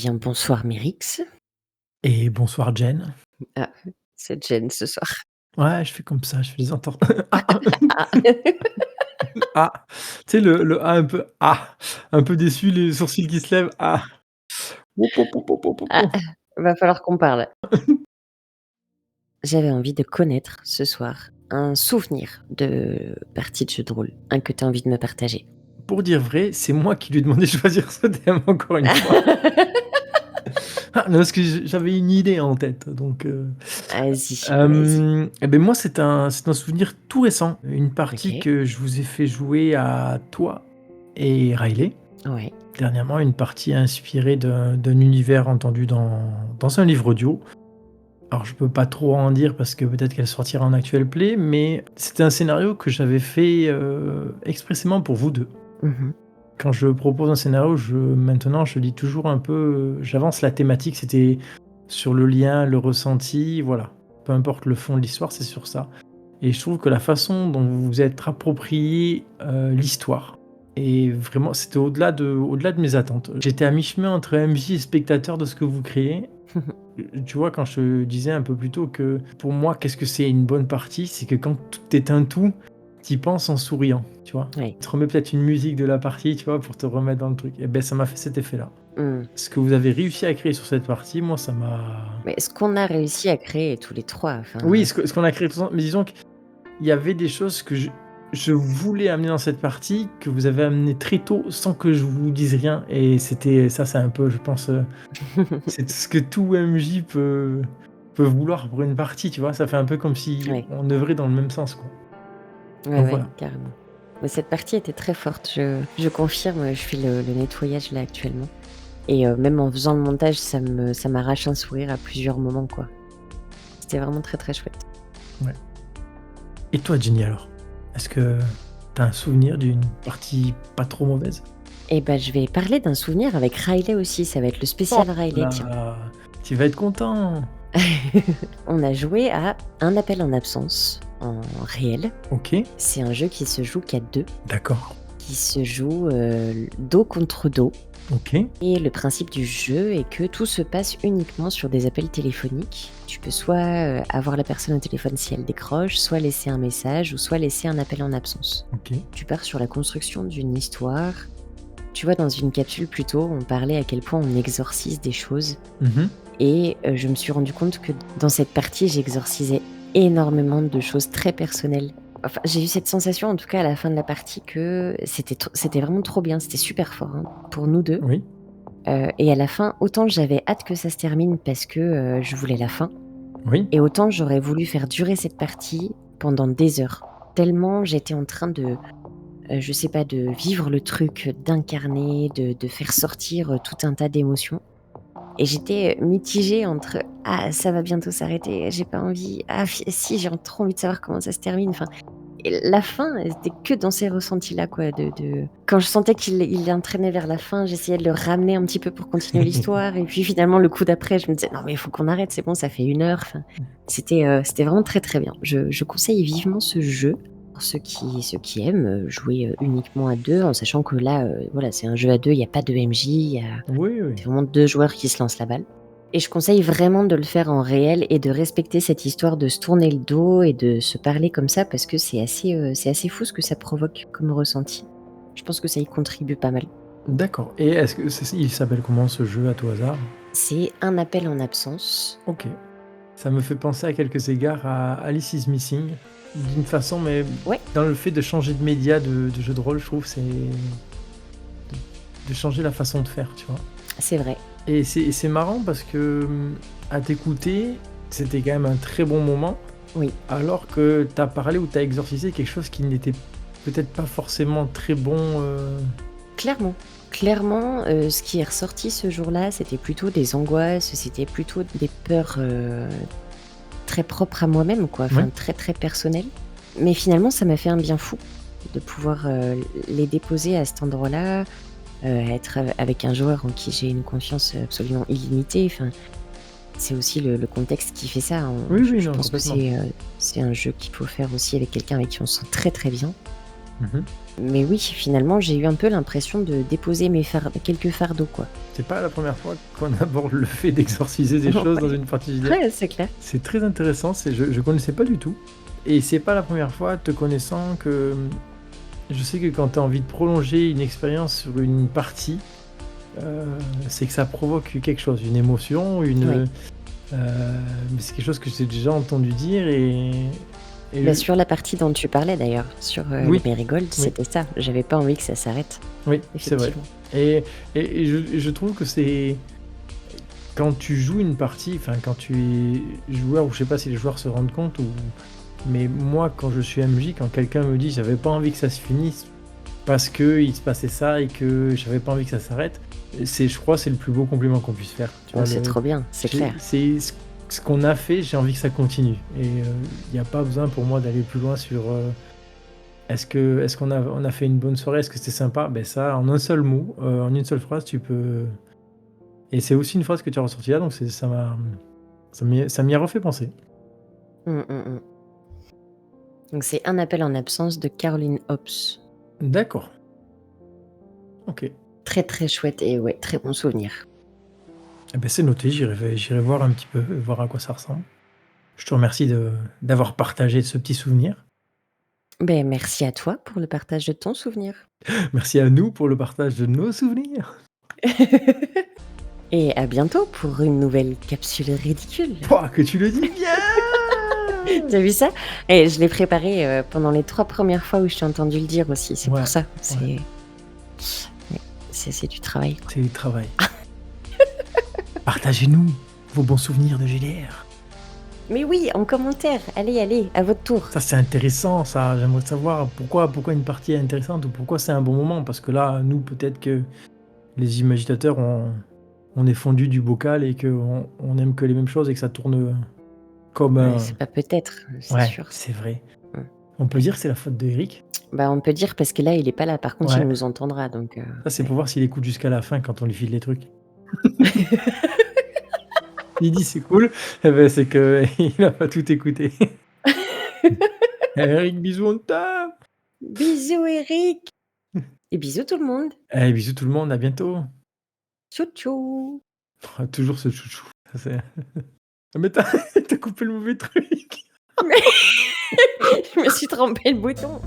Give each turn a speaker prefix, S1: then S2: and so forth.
S1: bien, bonsoir Mérix.
S2: Et bonsoir Jen.
S1: Ah, c'est Jen ce soir.
S2: Ouais, je fais comme ça, je fais des entorses. Ah, ah,
S1: Ah.
S2: ah. Tu sais le ah un peu déçu, les sourcils qui se lèvent. Ah. Woup, woup, woup, woup, woup,
S1: Ah,
S2: woup.
S1: va falloir qu'on parle. J'avais envie de connaître ce soir un souvenir de partie de jeu de rôle, un que tu as envie de me partager.
S2: Pour dire vrai, c'est moi qui lui ai demandé de choisir ce thème encore une fois. Ah, non, parce que j'avais une idée en tête, donc
S1: Vas-y, vas-y.
S2: et beh, moi, c'est un souvenir tout récent. Une partie
S1: OK,
S2: que je vous ai fait jouer à toi et Riley.
S1: ouais.
S2: Dernièrement, une partie inspirée d'un univers entendu dans un livre audio. Alors je peux pas trop en dire parce que peut-être qu'elle sortira en actual play, mais c'était un scénario que j'avais fait, expressément pour vous 2.
S1: Mmh.
S2: Quand je propose un scénario, maintenant je dis toujours un peu, j'avance la thématique, c'était sur le lien, le ressenti, voilà. Peu importe le fond de l'histoire, c'est sur ça. Et je trouve que la façon dont vous vous êtes approprié, l'histoire et vraiment c'était au-delà de mes attentes. J'étais à mi-chemin entre MJ et spectateur de ce que vous créez. Tu vois, quand je te disais un peu plus tôt que pour moi, qu'est-ce que c'est une bonne partie? C'est que quand tout est un tout, tu penses en souriant, tu vois?
S1: Ouais.
S2: Tu te remets peut-être une musique de la partie, tu vois, pour te remettre dans le truc. Et ben ça m'a fait cet effet-là.
S1: Mmh.
S2: Ce que vous avez réussi à créer sur cette partie, moi, ça m'a.
S1: Mais ce qu'on a réussi à créer tous les 3,
S2: Oui,
S1: enfin,
S2: ce qu'on a créé tout ensemble, mais disons qu'il y avait des choses que je voulais amener dans cette partie, que vous avez amené très tôt sans que je vous dise rien. Et c'était ça, c'est un peu, je pense, c'est ce que tout MJ peut vouloir pour une partie, tu vois? Ça fait un peu comme si
S1: ouais,
S2: on œuvrait dans le même sens, quoi.
S1: ouais,
S2: Donc
S1: ouais,
S2: voilà.
S1: carrément. Mais cette partie était très forte, je confirme, je fais le nettoyage là actuellement et même en faisant le montage, ça m'arrache un sourire à plusieurs moments, quoi. C'était vraiment très, très chouette.
S2: Ouais. Et toi, Jenny, alors? Est-ce que tu as un souvenir d'une partie pas trop mauvaise?
S1: Et bah, je vais parler d'un souvenir avec Riley aussi, ça va être le
S2: Oh
S1: spécial Riley, tiens.
S2: là! Tu vas être content!
S1: On a joué à Un appel en absence, en réel.
S2: OK,
S1: C'est un jeu qui se joue qu'à 2,
S2: d'accord.
S1: qui se joue, dos contre dos
S2: OK,
S1: et le principe du jeu est que tout se passe uniquement sur des appels téléphoniques. Tu peux soit, avoir la personne au téléphone si elle décroche, soit laisser un message ou soit laisser un appel en absence.
S2: OK.
S1: Tu pars sur la construction d'une histoire. Tu vois, dans une capsule plus tôt, on parlait à quel point on exorcise des choses
S2: Mmh.
S1: et je me suis rendu compte que dans cette partie, j'exorcisais énormément de choses très personnelles. Enfin, j'ai eu cette sensation, en tout cas à la fin de la partie, que c'était vraiment trop bien, c'était super fort, hein, pour nous 2.
S2: Oui,
S1: Et à la fin, autant j'avais hâte que ça se termine parce que, je voulais la fin
S2: oui.
S1: et autant j'aurais voulu faire durer cette partie pendant des heures. Tellement j'étais en train de, je sais pas, de vivre le truc, d'incarner, de faire sortir, tout un tas d'émotions et j'étais, mitigée entre: «Ah, ça va bientôt s'arrêter, j'ai pas envie. Ah si, j'ai trop envie de savoir comment ça se termine», enfin et la fin, elle était que dans ces ressentis-là, quoi, de quand je sentais qu'il entraînait vers la fin, j'essayais de le ramener un petit peu pour continuer l'histoire et puis finalement le coup d'après, je me disais: «Non mais il faut qu'on arrête, c'est bon, ça fait 1 heure», enfin, c'était vraiment très, très bien. Je conseille vivement ce jeu pour ceux qui aiment, jouer, uniquement à 2 en sachant que là, voilà, c'est un jeu à 2, il y a pas de MJ,
S2: Oui, oui.
S1: c'est vraiment 2 joueurs qui se lancent la balle. Et je conseille vraiment de le faire en réel et de respecter cette histoire de se tourner le dos et de se parler comme ça parce que c'est assez fou ce que ça provoque comme ressenti. Je pense que ça y contribue pas mal.
S2: D'accord. Et est-ce que il s'appelle comment ce jeu à tout hasard?
S1: C'est Un appel en absence.
S2: OK. Ça me fait penser à quelques égards à Alice is Missing, d'une façon, mais
S1: Ouais,
S2: dans le fait de changer de média de jeu de rôle, je trouve, c'est de changer la façon de faire, tu vois?
S1: c'est vrai.
S2: Et c'est marrant parce que, à t'écouter, c'était quand même un très bon moment,
S1: Oui,
S2: alors que tu as parlé ou tu as exorcisé quelque chose qui n'était peut-être pas forcément très bon,
S1: clairement. Clairement, ce qui est ressorti ce jour-là, c'était plutôt des angoisses, c'était plutôt des peurs, très propres à moi-même, quoi,
S2: ouais,
S1: enfin très, très personnelles. Mais finalement, ça m'a fait un bien fou de pouvoir, les déposer à cet endroit-là. Être avec un joueur en qui j'ai une confiance absolument illimitée, enfin, c'est aussi le contexte qui fait ça, hein.
S2: oui, oui,
S1: Je
S2: non,
S1: pense que
S2: complètement.
S1: c'est un jeu qu'il faut faire aussi avec quelqu'un avec qui on se sent très, très bien
S2: Mmh.
S1: Mais oui, finalement, j'ai eu un peu l'impression de déposer quelques fardeaux, quoi.
S2: C'est pas la première fois qu'on aborde le fait d'exorciser des choses dans
S1: Ouais,
S2: une partie JDR.
S1: ouais, c'est clair.
S2: C'est très intéressant, je connaissais pas du tout et c'est pas la première fois, te connaissant, que, je sais que quand tu as envie de prolonger une expérience sur une partie, heu, c'est que ça provoque quelque chose, une émotion,
S1: Oui.
S2: mais c'est quelque chose que j'ai déjà entendu dire
S1: Bah,
S2: et
S1: sur la partie dont tu parlais d'ailleurs, sur, le
S2: oui,
S1: Marigold,
S2: oui,
S1: c'était ça. J'avais pas envie que ça s'arrête,
S2: oui, c'est vrai
S1: effectivement.
S2: et je trouve que c'est quand tu joues une partie, enfin quand tu es joueur ou je sais pas si les joueurs se rendent compte ou mais moi quand je suis MJ, quand quelqu'un me dit: «J'avais pas envie que ça se finisse parce qu'il se passait ça et que j'avais pas envie que ça s'arrête», je crois c'est le plus beau compliment qu'on puisse faire. Tu
S1: Oh,
S2: vois?
S1: c'est trop bien, c'est clair.
S2: C'est ce qu'on a fait, j'ai envie que ça continue et il y a pas besoin pour moi d'aller plus loin sur, est-ce qu'on a fait une bonne soirée? Est-ce que c'était sympa? Ben ça, en un seul mot, en une seule phrase, tu peux et c'est aussi une phrase que tu as ressortie là, donc ça m'y a refait penser.
S1: Mmh, mmh, mmh. Donc c'est Un appel en absence de Caroline Hobbs.
S2: D'accord, OK.
S1: Très, très chouette et ouais, très bon souvenir.
S2: Eh beh, c'est noté, j'irai voir un petit peu, voir à quoi ça ressemble. Je te remercie d'avoir partagé ce petit souvenir.
S1: Ben merci à toi pour le partage de ton souvenir.
S2: Merci à nous pour le partage de nos souvenirs.
S1: Et à bientôt pour une nouvelle capsule ridicule.
S2: Pouah, que tu le dis bien!
S1: Tu as vu ça? Et je l'ai préparé, pendant les 3 premières fois où je t'ai entendu le dire aussi, c'est pour
S2: Ouais,
S1: ça.
S2: ouais,
S1: Ouais, c'est du travail, quoi.
S2: c'est du travail. Partagez-nous vos bons souvenirs de GDR.
S1: Mais oui, en commentaire, allez, allez, à votre tour.
S2: Ça, c'est intéressant ça, j'aimerais savoir pourquoi une partie est intéressante ou pourquoi c'est un bon moment. Parce que là, nous, peut-être que les imaginateurs, on est fondus du bocal et qu'on aime que les mêmes choses et que ça tourne, comme
S1: Ouais,
S2: un
S1: c'est pas peut-être, c'est
S2: ouais,
S1: sûr.
S2: c'est vrai.
S1: Mmh.
S2: On peut
S1: Ouais.
S2: dire que c'est la faute de Eric?
S1: Bah, on peut dire parce que là, il est pas là. Par contre, il
S2: Ouais,
S1: nous entendra donc
S2: ça, c'est
S1: ouais.
S2: pour voir s'il écoute jusqu'à la fin quand on lui file les trucs. Il dit: «C'est cool», et beh, c'est qu'il a pas tout écouté. Eric, bisous, on t'aime!
S1: Bisous Eric et bisous tout le monde.
S2: Allez, bisous tout le monde, à bientôt.
S1: Tchou tchou.
S2: Oh, toujours ce chouchou, ça c'est ah mais tu as coupé le mauvais truc.
S1: Je me suis trompé le bouton.